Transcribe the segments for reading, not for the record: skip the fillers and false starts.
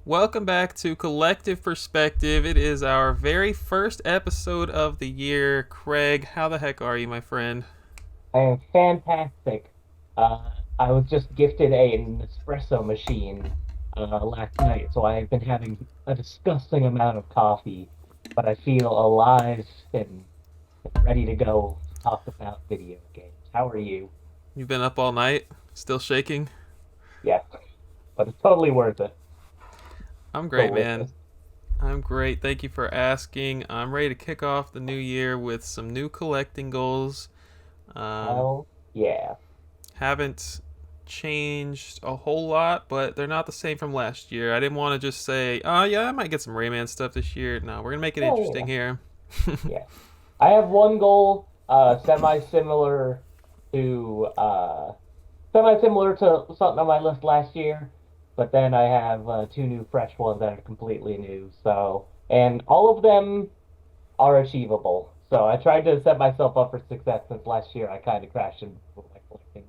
Welcome back to Collective Perspective. It is our very first episode of the year. Craig, how the heck are you, my friend? I am fantastic. I was just gifted an espresso machine last night, so I've been having a disgusting amount of coffee, but I feel alive and ready to go to talk about video games. How are you? You've been up all night? Still shaking? Yes, but it's totally worth it. I'm great, man. Delicious. I'm great. Thank you for asking. I'm ready to kick off the new year with some new collecting goals. Um, Hell yeah. haven't changed a whole lot, but they're not the same from last year. I didn't want to just say, oh, yeah, I might get some Rayman stuff this year. No, we're going to make it Yeah, interesting yeah, here. yeah. I have one goal, semi-similar to semi-similar to something on my list last year, but then I have two new fresh ones that are completely new. So, and all of them are achievable. So I tried to set myself up for success since last year. I kind of crashed in with my collecting.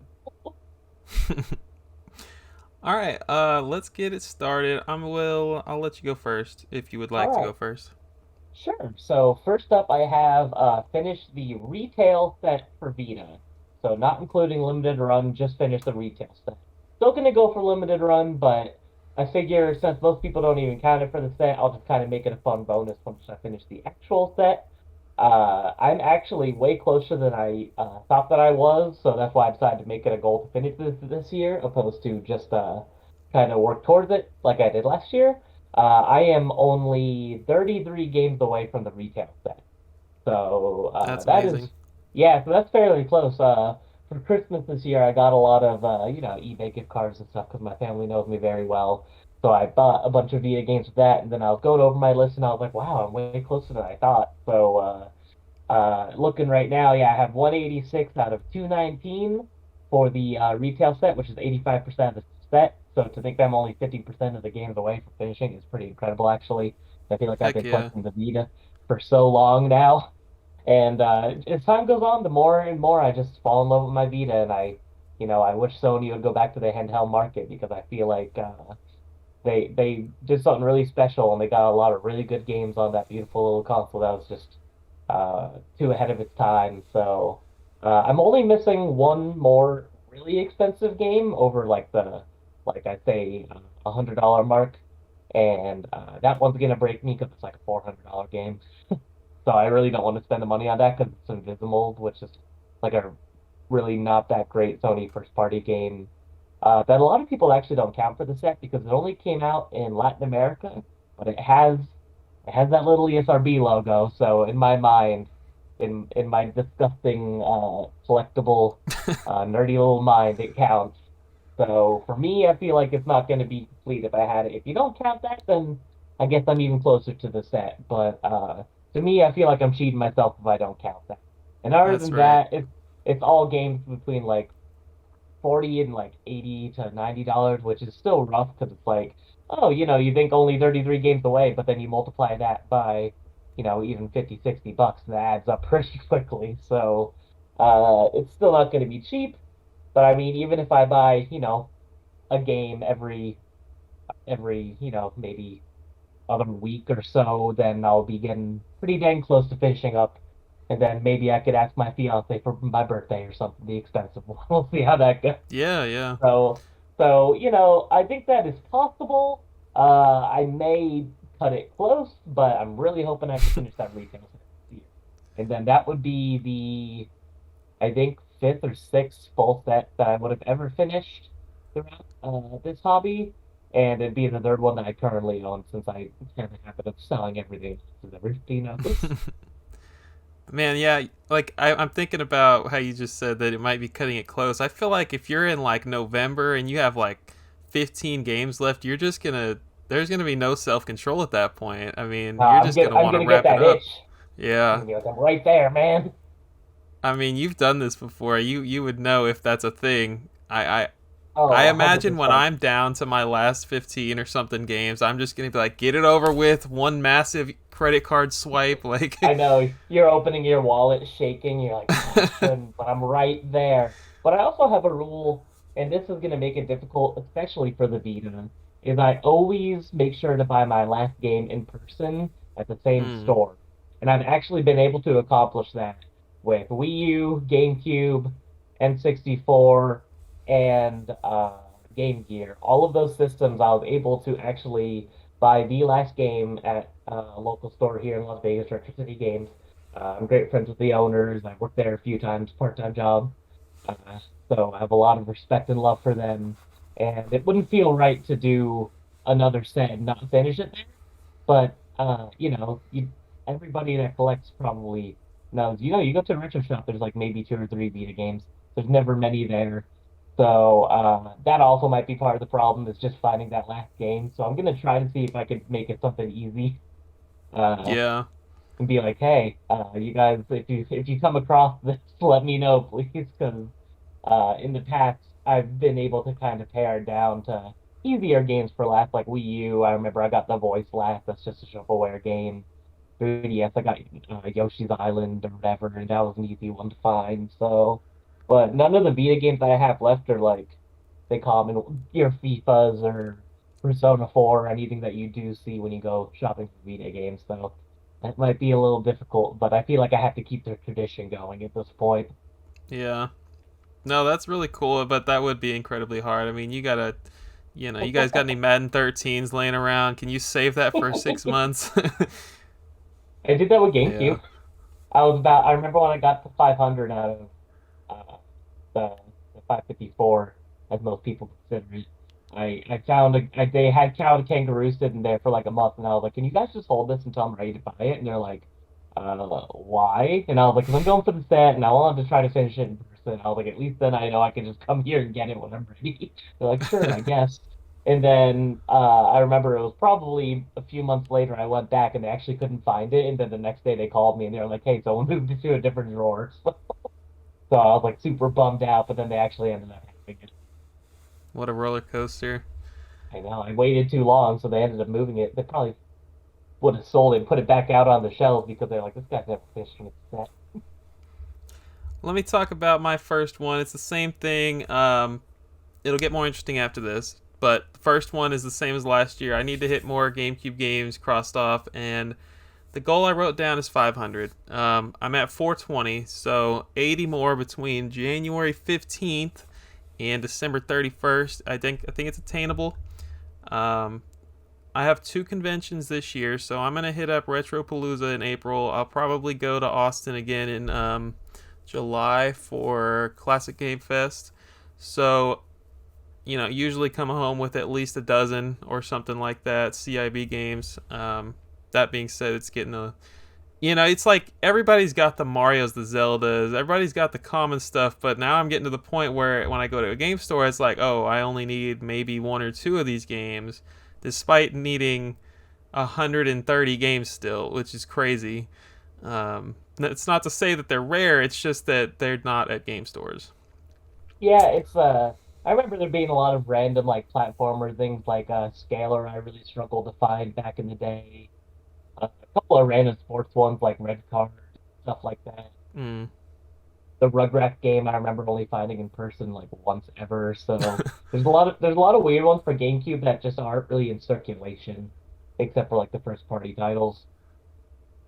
All right, let's get it started. I'll let you go first if you would All like to right, go first. sure. So first up, I have finished the retail set for Vita. So not including limited run, just finished the retail set. Still gonna go for limited run, but I figure since most people don't even count it for the set, I'll just kind of make it a fun bonus once I finish the actual set. I'm actually way closer than I thought that I was, so that's why I decided to make it a goal to finish this year, opposed to just kind of work towards it like I did last year. I am only 33 games away from the retail set. So That's that amazing. is, yeah, so that's fairly close. For Christmas this year, I got a lot of, eBay gift cards and stuff because my family knows me very well. So I bought a bunch of Vita games with that, and then I was going over my list, and I was like, wow, I'm way closer than I thought. So looking right now, yeah, I have 186 out of 219 for the retail set, which is 85% of the set. So to think that I'm only 50% of the games away from finishing is pretty incredible, actually. I feel like I've Heck been yeah. collecting the Vita for so long now. And as time goes on, the more and more I just fall in love with my Vita, and I wish Sony would go back to the handheld market because I feel like they did something really special, and they got a lot of really good games on that beautiful little console that was just too ahead of its time. So I'm only missing one more really expensive game over like I'd say $100 mark, and that one's gonna break me because it's like a $400 game. So I really don't want to spend the money on that because it's Invisible, which is like a really not that great Sony first party game that a lot of people actually don't count for the set because it only came out in Latin America, but it has that little ESRB logo. So in my mind, in my disgusting collectible nerdy little mind, it counts. So for me, I feel like it's not going to be complete if I had it. If you don't count that, then I guess I'm even closer to the set. But to me, I feel like I'm cheating myself if I don't count that. And other That's than right. that, it's all games between like 40 and like 80 to $90, which is still rough because it's like, oh, you think only 33 games away, but then you multiply that by, even 50, $60, and that adds up pretty quickly. So it's still not going to be cheap. But I mean, even if I buy, a game every, maybe other week or so, then I'll be getting pretty dang close to finishing up. And then maybe I could ask my fiance for my birthday or something, the expensive one. We'll see how that goes. Yeah, yeah. So, I think that is possible. I may cut it close, but I'm really hoping I can finish that retail set this year. And then that would be I think, fifth or sixth full set that I would have ever finished throughout this hobby. And it'd be the third one that I currently own since I have a habit of selling everything as everybody knows. Man, yeah, like I'm thinking about how you just said that it might be cutting it close. I feel like if you're in like November and you have like 15 games left, there's gonna be no self control at that point. I mean, you're I'm just gonna gonna I'm want to gonna get wrap it that up. itch. I'm Yeah, gonna be like, I'm right there, man. I mean, you've done this before. You would know if that's a thing. I Oh, imagine when 100%. I'm down to my last 15 or something games, I'm just gonna be like, get it over with, one massive credit card swipe, like. I know you're opening your wallet, shaking. You're like, oh, I shouldn't, but I'm right there. But I also have a rule, and this is going to make it difficult, especially for the Vita. is I always make sure to buy my last game in person at the same Hmm. store. And I've actually been able to accomplish that with Wii U, GameCube, N64, and Game Gear. All of those systems, I was able to actually buy the last game at a local store here in Las Vegas, Retro City Games. I'm great friends with the owners. I worked there a few times, part-time job. Uh, so I have a lot of respect and love for them. And it wouldn't feel right to do another set and not finish it there. But everybody that collects probably knows. You go to a retro shop, there's like maybe two or three Vita games. There's never many there. So that also might be part of the problem is just finding that last game. So I'm gonna try to see if I could make it something easy. Uh, Yeah. and be like, hey, you guys, if you come across this, let me know, please, because in the past I've been able to kind of pare down to easier games for last, like Wii U. I remember I got the Voice last. That's just a shovelware game. 3DS, I got Yoshi's Island or whatever, and that was an easy one to find. So, but none of the Vita games I have left are like they common your FIFAs or Persona 4 or anything that you do see when you go shopping for Vita games. So that might be a little difficult, but I feel like I have to keep the tradition going at this point. Yeah. No, that's really cool, but that would be incredibly hard. I mean, you guys got any Madden 13s laying around? Can you save that for 6 months? I did that with Yeah. GameCube. I remember when I got the 500 out of uh, the, the 554, as most people consider it. They had Cow and Kangaroo sitting there for like a month, and I was like, "Can you guys just hold this until I'm ready to buy it?" And they're like, "Why?" And I was like, "Because I'm going for the set, and I wanted to try to finish it in person." I was like, "At least then I know I can just come here and get it when I'm ready." They're like, "Sure, I guess." And then I remember it was probably a few months later I went back and they actually couldn't find it. And then the next day they called me and they were like, "Hey, someone moved it to a different drawer." So I was like super bummed out, but then they actually ended up having it. What a roller coaster. I know. I waited too long, so they ended up moving it. They probably would have sold it and put it back out on the shelves because they're like, this guy's never fishing its set. Let me talk about my first one. It's the same thing. It'll get more interesting after this, but the first one is the same as last year. I need to hit more GameCube games crossed off, and the goal I wrote down is 500. I'm at 420, so 80 more between January 15th and December 31st. I think it's attainable. Um, I have two conventions this year, so I'm gonna hit up Retropalooza in April. I'll probably go to Austin again in July for Classic Game Fest. So usually come home with at least a dozen or something like that CIB games. That being said, it's getting it's like everybody's got the Mario's, the Zeldas, everybody's got the common stuff, but now I'm getting to the point where when I go to a game store, it's like, oh, I only need maybe one or two of these games, despite needing 130 games still, which is crazy. It's not to say that they're rare, it's just that they're not at game stores. Yeah, I remember there being a lot of random like platformer things like Scalar I really struggled to find back in the day. A couple of random sports ones like Red Card, stuff like that. Mm. The Rugrat game I remember only finding in person like once ever. So there's a lot of weird ones for GameCube that just aren't really in circulation, except for like the first party titles.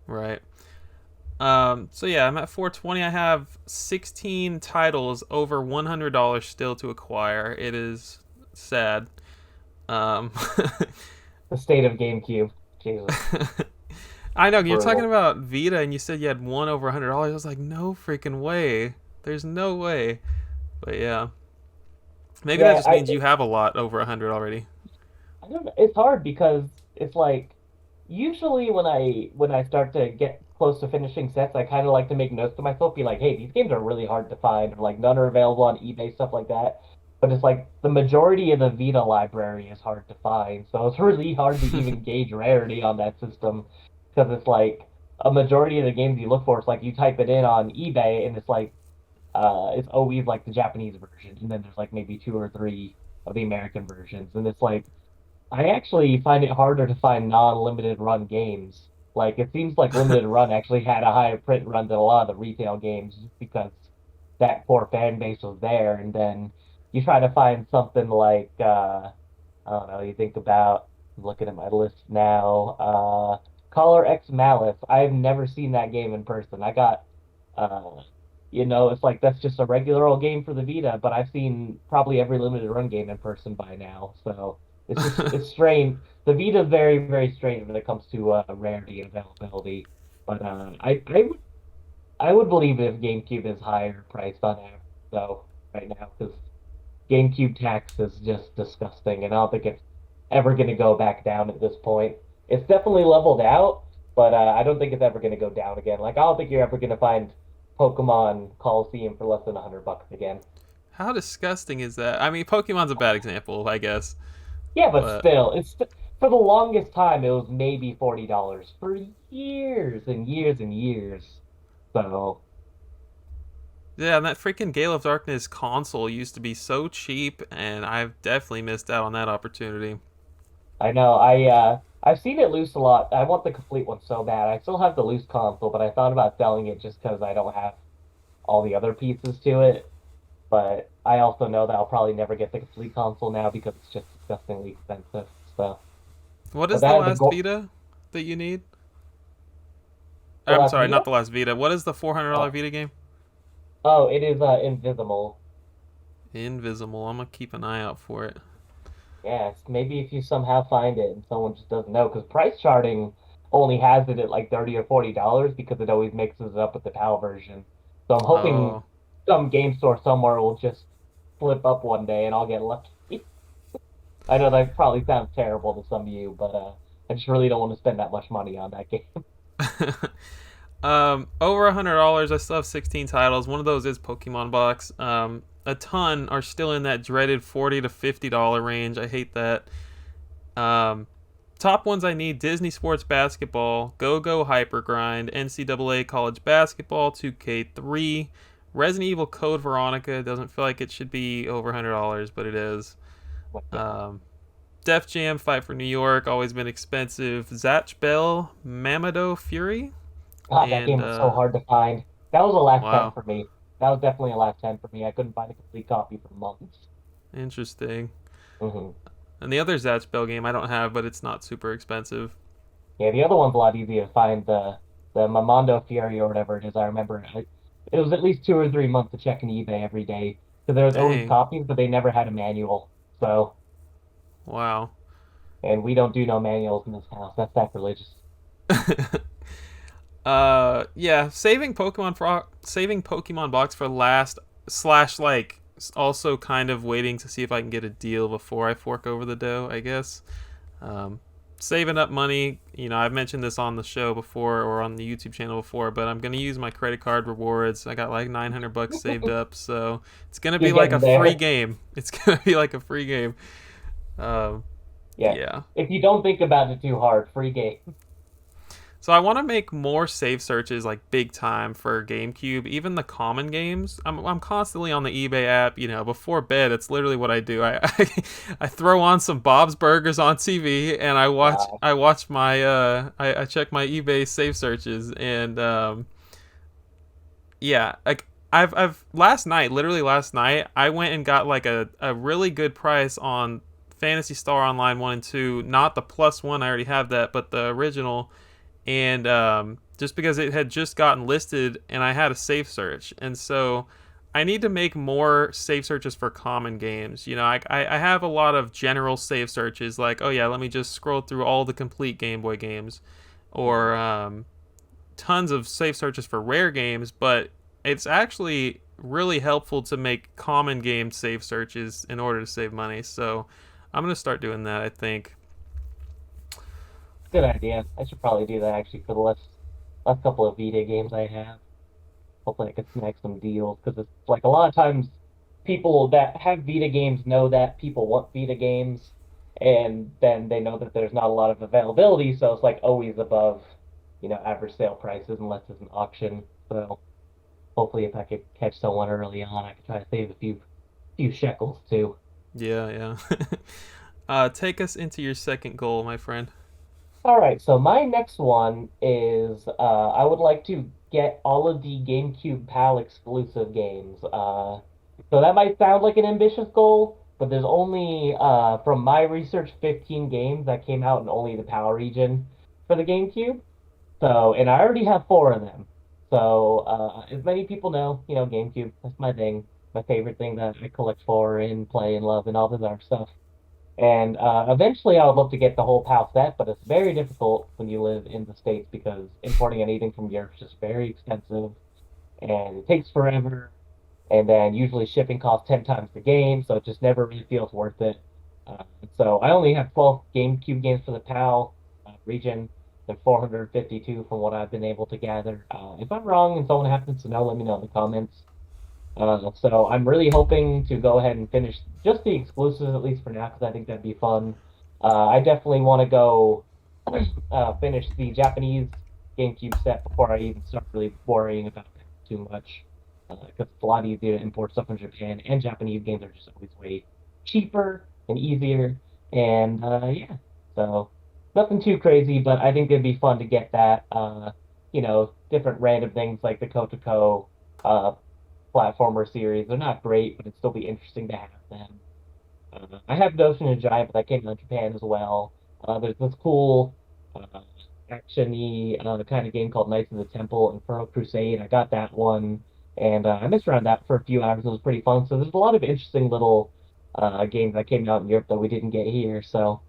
Right. So yeah, I'm at 420. I have 16 titles over $100 still to acquire. It is sad. Um, The state of GameCube. Jesus, I know you're talking brutal. about Vita, and you said you had one over $100. I was like, no freaking way. There's no way. But yeah, maybe that Yeah, just means you have a lot over 100 already. I don't know. It's hard because it's like usually when I start to get close to finishing sets, I kind of like to make notes to myself, be like, "Hey, these games are really hard to find, or like none are available on eBay, stuff like that." But it's like the majority of the Vita library is hard to find, so it's really hard to even gauge rarity on that system because it's like a majority of the games you look for, it's like you type it in on eBay and it's like it's always like the Japanese version, and then there's like maybe two or three of the American versions, and it's like I actually find it harder to find non-limited run games. Like it seems like limited run actually had a higher print run than a lot of the retail games just because that core fan base was there. And then you try to find something like I don't know. You think about I'm looking at my list now. Caller X Malice. I've never seen that game in person. I got, uh, it's like that's just a regular old game for the Vita, but I've seen probably every limited run game in person by now. So it's strange. The Vita is very very strange when it comes to rarity and availability. But I would believe it if GameCube is higher priced on average though right now because GameCube tax is just disgusting, and I don't think it's ever going to go back down at this point. It's definitely leveled out, but I don't think it's ever going to go down again. Like I don't think you're ever going to find Pokemon Coliseum for less than $100 again. How disgusting is that? I mean, Pokemon's a bad example, I guess, Yeah, but but still, for the longest time it was maybe $40 for years and years and years. So yeah, and that freaking Gale of Darkness console used to be so cheap, and I've definitely missed out on that opportunity. I know I've seen it loose a lot. I want the complete one so bad. I still have the loose console, but I thought about selling it just because I don't have all the other pieces to it. But I also know that I'll probably never get the complete console now because it's just disgustingly expensive. So, What but is the that the last goal, Vita that you need? the I'm last sorry, not Vita. the last Vita. What is the $400 Oh, Vita game? oh, it is Invisible. Invisible. I'm gonna keep an eye out for it. Yes, maybe if you somehow find it and someone just doesn't know, because price charting only has it at like $30 or $40 because it always mixes it up with the PAL version. So I'm hoping Oh, some game store somewhere will just flip up one day and I'll get lucky. I know that probably sounds terrible to some of you, but I just really don't want to spend that much money on that game. over $100. I still have 16 titles. One of those is Pokemon Box. A ton are still in that dreaded $40 to $50 range. I hate that. Um, top ones I need: Disney Sports Basketball, Go Go Hyper Grind, NCAA College Basketball, 2K3, Resident Evil Code Veronica. Doesn't feel like it should be over $100, but it is. But yeah, Um, Def Jam, Fight for New York, always been expensive. Zatch Bell, Mamado Fury, God, that and game was so hard to find. That was a last 10 wow, for me. That was definitely a last 10 for me. I couldn't find a complete copy for months. interesting. Hmm. And the other Zatch Bell game I don't have, but it's not super expensive. Yeah, the other one's a lot easier to find. The Mamondo Fury or whatever it is. I remember it was at least 2 or 3 months of checking eBay every day because there was always Dang, copies, but they never had a manual. So, wow. and we don't do no manuals in this house. That's sacrilegious. Yeah, saving Pokemon Box for last slash like also kind of waiting to see if I can get a deal before I fork over the dough, I guess. Um, saving up money, I've mentioned this on the show before or on the YouTube channel before, but I'm gonna use my credit card rewards. I got like $900 saved up, so it's gonna You're be like a getting free there. game. It's gonna be like a free game. Um, Yeah. yeah. If you don't think about it too hard, free game. So I want to make more save searches like big time for GameCube, even the common games. I'm constantly on the eBay app, before bed. It's literally what I do. I throw on some Bob's Burgers on TV and I watch Uh, I watch my I check my eBay save searches and yeah, like I've literally last night, I went and got like a really good price on Fantasy Star Online 1 and 2, not the plus one, I already have that, but the original, and just because it had just gotten listed and I had a safe search, and so I need to make more safe searches for common games. I have a lot of general safe searches like, oh yeah, let me just scroll through all the complete Game Boy games, or tons of safe searches for rare games, but it's actually really helpful to make common game save searches in order to save money. So I'm gonna start doing that, I think. Good idea. I should probably do that actually for the last couple of Vita games I have. Hopefully I can snag some deals because it's like a lot of times people that have Vita games know that people want Vita games and then they know that there's not a lot of availability, so it's like always above, average sale prices unless it's an auction. So hopefully if I could catch someone early on, I could try to save a few shekels too. Yeah, yeah. Take us into your second goal, my friend. All right, so my next one is I would like to get all of the GameCube PAL exclusive games. So that might sound like an ambitious goal, but there's only, from my research, 15 games that came out in only the PAL region for the GameCube. So, and I already have four of them. So, as many people know, GameCube, that's my thing, my favorite thing that I collect for and play and love and all this other stuff. And eventually I would love to get the whole PAL set, but it's very difficult when you live in the States because importing anything from Europe is just very expensive and it takes forever. And then usually shipping costs 10 times the game, so it just never really feels worth it. So I only have 12 GameCube games for the PAL region. They're 452 from what I've been able to gather. If I'm wrong and someone happens to know, let me know in the comments. So I'm really hoping to go ahead and finish just the exclusives at least for now because I think that'd be fun. I definitely want to go finish the Japanese GameCube set before I even start really worrying about that too much. Because it's a lot easier to import stuff from Japan, and Japanese games are just always way cheaper and easier. And yeah, so nothing too crazy, but I think it'd be fun to get that. Different random things like the Kotoko uh, platformer series. They're not great, but it'd still be interesting to have them. I have Notion and Giant, but that came out in Japan as well. There's this cool action-y kind of game called Knights of the Temple, Infernal Crusade. I got that one, and I messed around that for a few hours. It was pretty fun. So there's a lot of interesting little games that came out in Europe that we didn't get here. So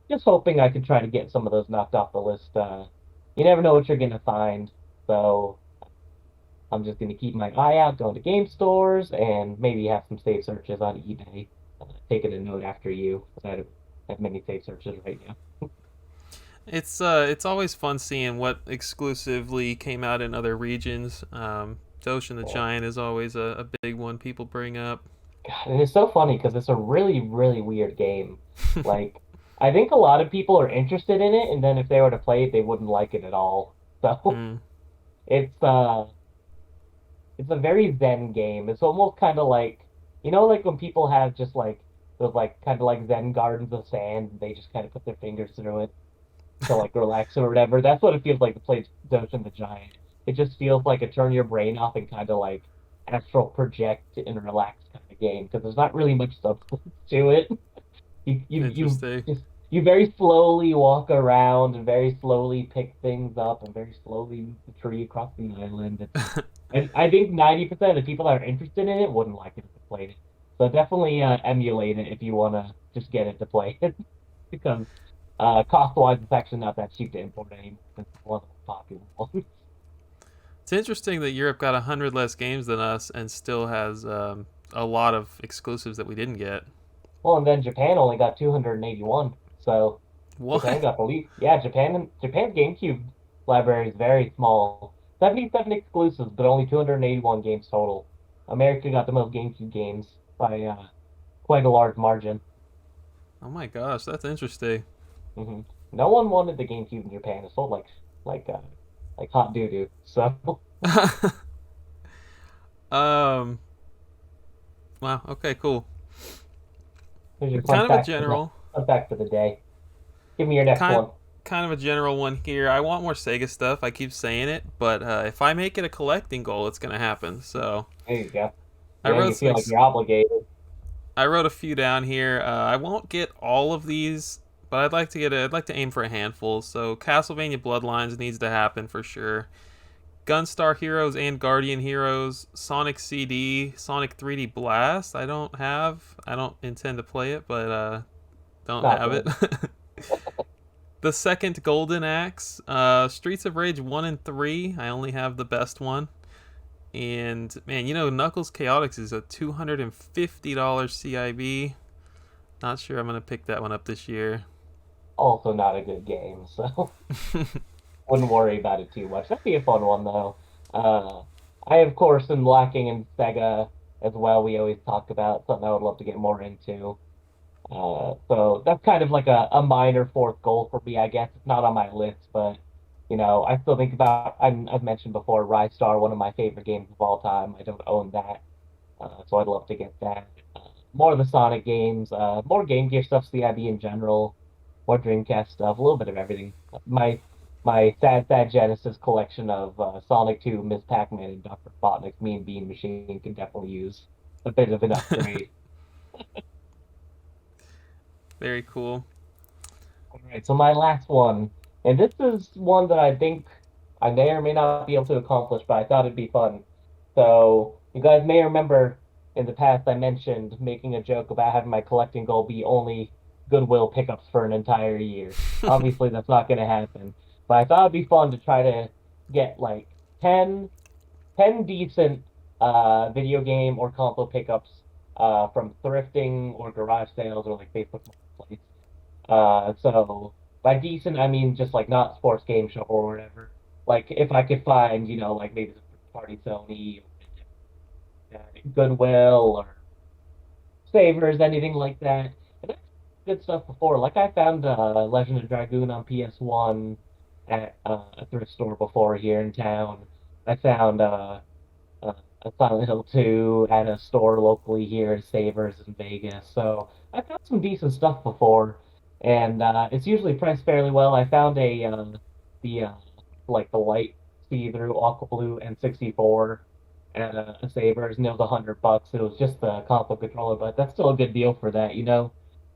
just hoping I could try to get some of those knocked off the list. You never know what you're gonna find. So I'm just going to keep my eye out, going to game stores, and maybe have some safe searches on eBay. Taking a note after you, because I don't have many safe searches right now. It's always fun seeing what exclusively came out in other regions. Ocean the Yeah. Giant is always a big one people bring up. God, and it's so funny because it's a really, really weird game. Like, I think a lot of people are interested in it, and then if they were to play it, they wouldn't like it at all. So Mm. it's it's a very zen game. It's almost kind of like like when people have just like those like kind of like zen gardens of sand, and they just kind of put their fingers through it to like relax or whatever. That's what it feels like to play Dungeon the Giant. It just feels like a turn your brain off and kind of like astral project and relax kind of game because there's not really much substance to it. You Interesting. just you very slowly walk around and very slowly pick things up and very slowly move the tree across the island. And I think 90% of the people that are interested in it wouldn't like it if they played it. So definitely emulate it if you want to just get it to play it because cost-wise, it's actually not that cheap to import anymore since it's one of the most popular ones. It's interesting that Europe got 100 less games than us and still has a lot of exclusives that we didn't get. Well, and then Japan only got 281, so Japan What? got the least. Yeah, Japan's GameCube library is very small. 77 exclusives, but only 281 games total. America got the most GameCube games by quite a large margin. Oh my gosh, that's interesting. hmm No one wanted the GameCube in Japan. It sold like uh, like hot doo doo. So um. Wow. Okay. Cool. here's your Kind of a general. fun fact for the day. Give me your next Kind one. kind of a general one here. I want more Sega stuff. I keep saying it, but if I make it a collecting goal, it's gonna happen. So There you go. I You wrote some. feel like you're obligated. I wrote a few down here. I won't get all of these, but I'd like to aim for a handful. So Castlevania Bloodlines needs to happen for sure. Gunstar Heroes and Guardian Heroes, Sonic CD, Sonic 3D Blast. I don't intend to play it, but don't Not have it. good. The second Golden Axe, Streets of Rage 1 and 3. I only have the best one. And man, Knuckles Chaotix is a $250 CIB. Not sure I'm gonna pick that one up this year. Also not a good game, so wouldn't worry about it too much. That'd be a fun one though. Uh, I of course am lacking in Sega as well. We always talk about something I would love to get more into. So that's kind of like a minor fourth goal for me, I guess. It's not on my list, but I still think about. I've mentioned before, Rise Star, one of my favorite games of all time. I don't own that, so I'd love to get that. More of the Sonic games, more Game Gear stuff, CIB in general, more Dreamcast stuff, a little bit of everything. My sad Genesis collection of Sonic 2, Ms. Pac-Man, and Dr. Robotnik's Mean Bean Machine could definitely use a bit of an upgrade. Very cool. All right, so my last one, and this is one that I think I may or may not be able to accomplish, but I thought it'd be fun. So you guys may remember in the past I mentioned making a joke about having my collecting goal be only Goodwill pickups for an entire year. Obviously, that's not going to happen, but I thought it'd be fun to try to get like 10, 10 decent video game or console pickups from thrifting or garage sales or like Facebook Marketplace. So by decent, I mean just like not sports game show or whatever. Like if I could find, like maybe the party Sony, Goodwill or Savers, anything like that. And that's good stuff before. Like I found Legend of Dragoon on PS1 at a thrift store before here in town. I found uh, a Silent Hill 2 at a store locally here in Savers in Vegas. So I've got some decent stuff before, and it's usually priced fairly well. I found the like the light see-through aqua blue N64 at a Savers, and it was $100. It was just the console controller, but that's still a good deal for that.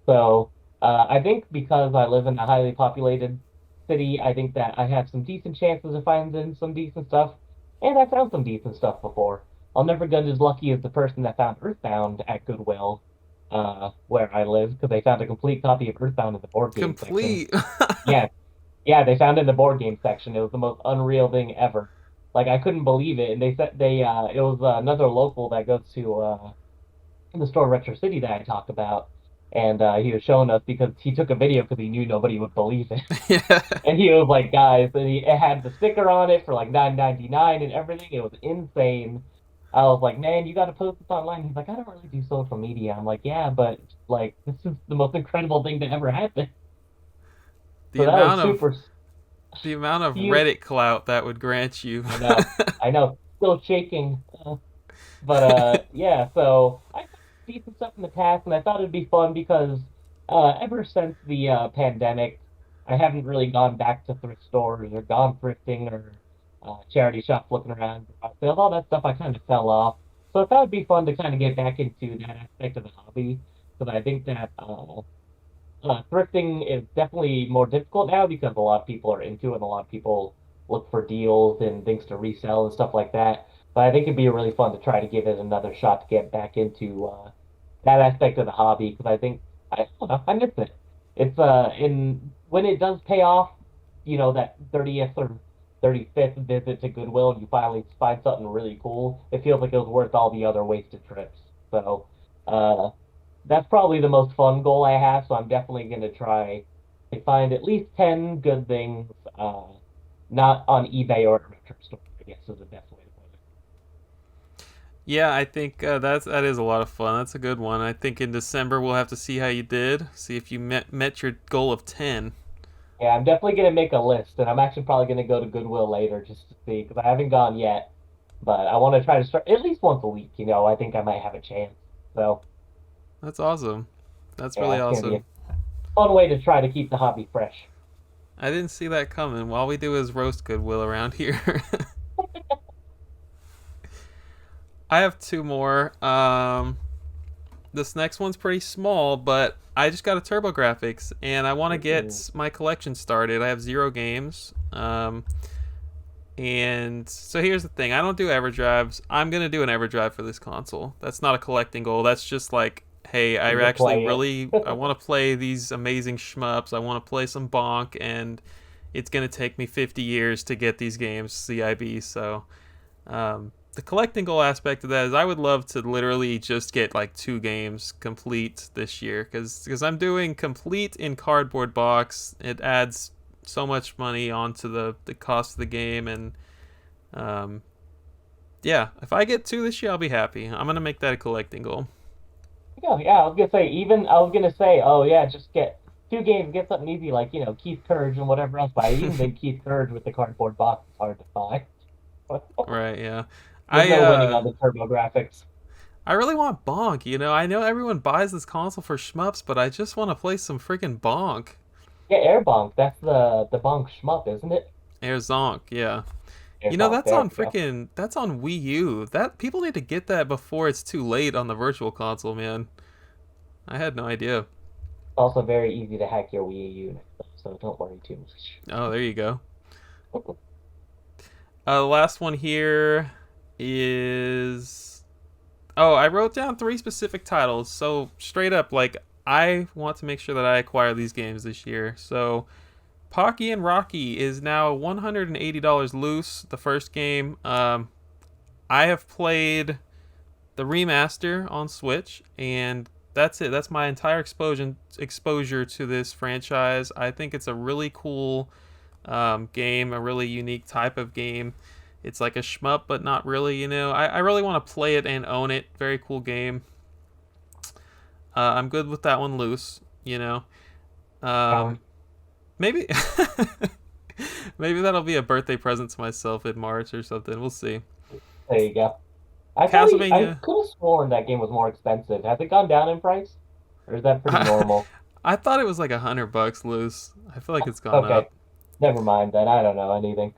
So I think because I live in a highly populated city, I think that I have some decent chances of finding some decent stuff. And I found some decent stuff before. I'll never get as lucky as the person that found Earthbound at Goodwill, where I live, because they found a complete copy of Earthbound in the board game section. Complete. Yeah, yeah, they found it in the board game section. It was the most unreal thing ever. Like I couldn't believe it, and they said it was another local that goes to the store Retro City that I talked about, and he was showing us because he took a video because he knew nobody would believe it. Yeah. And he was like, guys, and it had the sticker on it for like 9.99 and everything. It was insane. I was like, man, you got to post this online. He's like, I don't really do social media. I'm like, yeah, but like, this is the most incredible thing to ever happen. the So that was amount of super the amount of huge. Reddit clout that would grant you. I know, I know, still shaking. But yeah, so I found decent stuff in the past, and I thought it'd be fun because ever since the pandemic, I haven't really gone back to thrift stores or gone thrifting or charity shops looking around. Sales, all that stuff I kind of fell off. So I thought it'd be fun to kind of get back into that aspect of the hobby because I think that thrifting is definitely more difficult now because a lot of people are into it and a lot of people look for deals and things to resell and stuff like that. But I think it'd be really fun to try to give it another shot to get back into that aspect of the hobby because I don't know, I miss it. It's in when it does pay off, that 30th or 35th visit to Goodwill and you finally find something really cool, it feels like it was worth all the other wasted trips. So uh that's probably the most fun goal I have, so I'm definitely going to try to find at least 10 good things, not on eBay or at a retro store, I guess is the best way to put it. Yeah, I think that is a lot of fun. That's a good one. I think in December we'll have to see how you did. See if you met your goal of 10. Yeah, I'm definitely going to make a list, and I'm actually probably going to go to Goodwill later just to see, because I haven't gone yet, but I want to try to start at least once a week, I think I might have a chance. So, That's awesome. That's yeah, really it's going to be a awesome. fun way to try to keep the hobby fresh. I didn't see that coming. All we do is roast Goodwill around here. I have two more. This next one's pretty small, but I just got a TurboGrafx and I want to Ooh. get my collection started. I have 0 games. And so here's the thing: I don't do EverDrives. I'm gonna do an EverDrive for this console. That's not a collecting goal. That's just like, hey, I Need to actually play it. really I want to play these amazing shmups. I want to play some Bonk, and it's gonna take me 50 years to get these games CIB. So the collecting goal aspect of that is I would love to literally just get like 2 games complete this year because I'm doing complete in cardboard box. It adds so much money onto the cost of the game, and um, yeah, if I get 2 this year, I'll be happy. I'm gonna make that a collecting goal. Yeah, I was gonna say oh yeah, just get 2 games, get something easy like Keith Courage and whatever else. But I even think Keith Courage with the cardboard box is hard to find. Right? Yeah. There's I no winning on uh the Turbo Graphics. I really want Bonk. I know everyone buys this console for shmups, but I just want to play some freaking Bonk. Yeah, Air Bonk. That's the Bonk shmup, isn't it? Air Zonk, yeah. Air Zonk. That's There on we go. freaking that's on Wii U. That people need to get that before it's too late on the virtual console, man. I had no idea. Also very easy to hack your Wii U, so don't worry too much. Oh, there you go. The last one here is. Oh, I wrote down three specific titles. So straight up, like I want to make sure that I acquire these games this year. So Pocky and Rocky is now $180 loose. The first game. I have played the remaster on Switch, and that's it. That's my entire exposure to this franchise. I think it's a really cool game, a really unique type of game. It's like a shmup, but not really. I really want to play it and own it. Very cool game. I'm good with that one loose. Coward. Um, maybe maybe that'll be a birthday present to myself in March or something. We'll see. There you go. I Castlevania. could have sworn that game was more expensive. Has it gone down in price? Or is that pretty I, normal? I thought it was like $100 loose. I feel like it's gone Okay, up. never mind then. I don't know anything.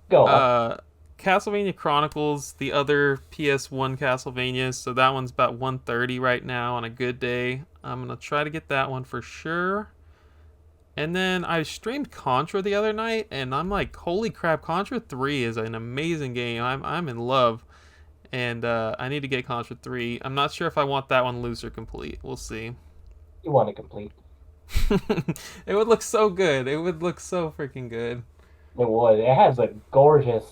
Go on. Uh, Castlevania Chronicles, the other PS1 Castlevania, so that one's about 130 right now on a good day. I'm gonna try to get that one for sure. And then I streamed Contra the other night, and I'm like, holy crap! Contra 3 is an amazing game. I'm in love, and I need to get Contra 3. I'm not sure if I want that one loose or complete. We'll see. You want to complete. It would look so good. It would look so freaking good. It would. It has a gorgeous,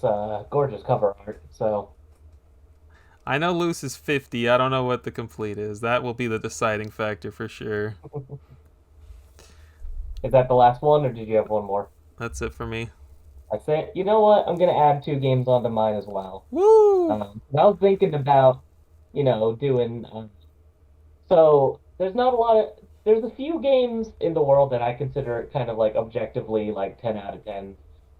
gorgeous cover art. So, I know loose is 50. I don't know what the complete is. That will be the deciding factor for sure. is that the last one, or did you have one more? That's it for me. I said, you know what? I'm gonna add two games onto mine as well. Woo! I was thinking about, doing. So there's not a lot of. There's a few games in the world that I consider kind of like objectively like 10 out of 10.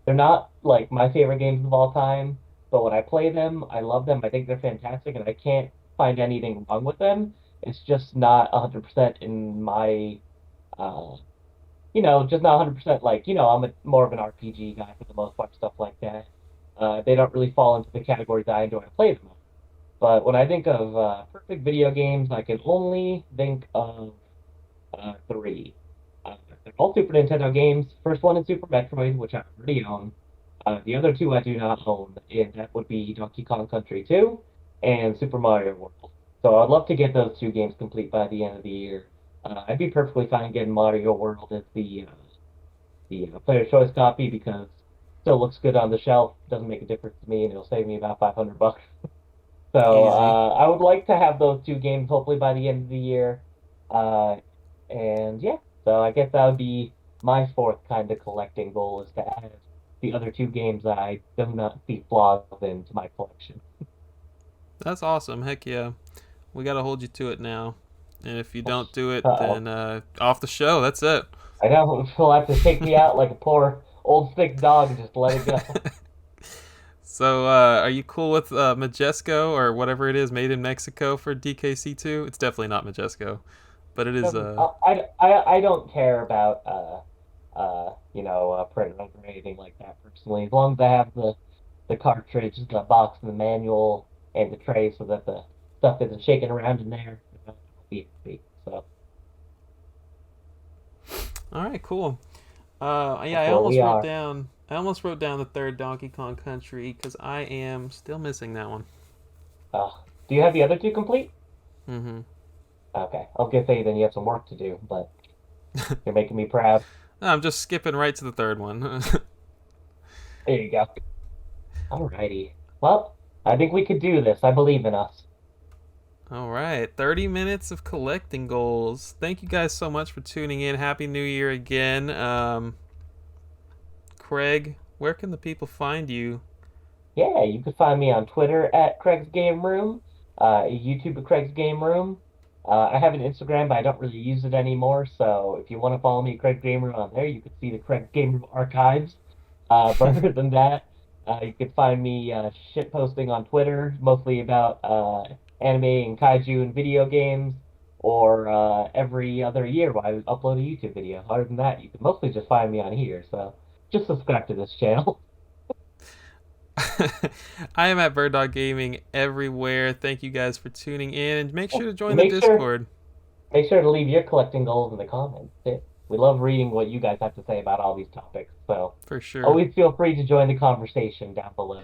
They're not like my favorite games of all time, but when I play them, I love them. I think they're fantastic, and I can't find anything wrong with them. It's just not 100% in my, uh, just not 100% like, I'm more of an RPG guy for the most part, stuff like that. They don't really fall into the categories I enjoy to play them. But when I think of perfect video games, I can only think of three. They're all Super Nintendo games. First one is Super Metroid, which I already own. The other two I do not own, and that would be Donkey Kong Country 2 and Super Mario World. So I'd love to get those two games complete by the end of the year. I'd be perfectly fine getting Mario World as the player choice copy because it still looks good on the shelf. Doesn't make a difference to me, and it'll save me about $500. So Easy. I would like to have those two games hopefully by the end of the year. Uh, and yeah, so I guess that would be my fourth kind of collecting goal is to add the other two games that I do not see flaws in to my collection. That's awesome. Heck yeah. We gotta hold you to it now. And if you don't do it, Uh-oh. then off the show. That's it. I know he'll have to take me out like a poor old sick dog and just let it go. So, are you cool with Majesco or whatever it is made in Mexico for DKC2? It's definitely not Majesco, but it is. I don't care about print runs or anything like that personally. As long as I have the cartridge, the box, and the manual, and the tray, so that the stuff isn't shaking around in there, I'll be happy. So All right, cool. Yeah, that's where we are. I almost wrote down the third Donkey Kong Country because I am still missing that one. Do you have the other two complete? Mm-hmm. Okay, I was gonna say then you have some work to do, but you're making me proud. I'm just skipping right to the third one. There you go. Alrighty. Well, I think we could do this. I believe in us. All right, 30 minutes of collecting goals. Thank you guys so much for tuning in. Happy New Year again. Craig, where can the people find you? Yeah, you can find me on Twitter at Craig's Game Room, YouTube at Craig's Game Room. I have an Instagram, but I don't really use it anymore. So if you want to follow me, Craig Game Room on there, you can see the Craig Game Room archives. But other than that, you can find me shit posting on Twitter, mostly about anime and kaiju and video games, or every other year I would upload a YouTube video. Other than that, you can mostly just find me on here. So just subscribe to this channel. I am at Bird Dog Gaming everywhere. Thank you guys for tuning in, and make sure to join the Make sure Discord. Make sure to leave your collecting goals in the comments too. We love reading what you guys have to say about all these topics. So For sure. always feel free to join the conversation down below.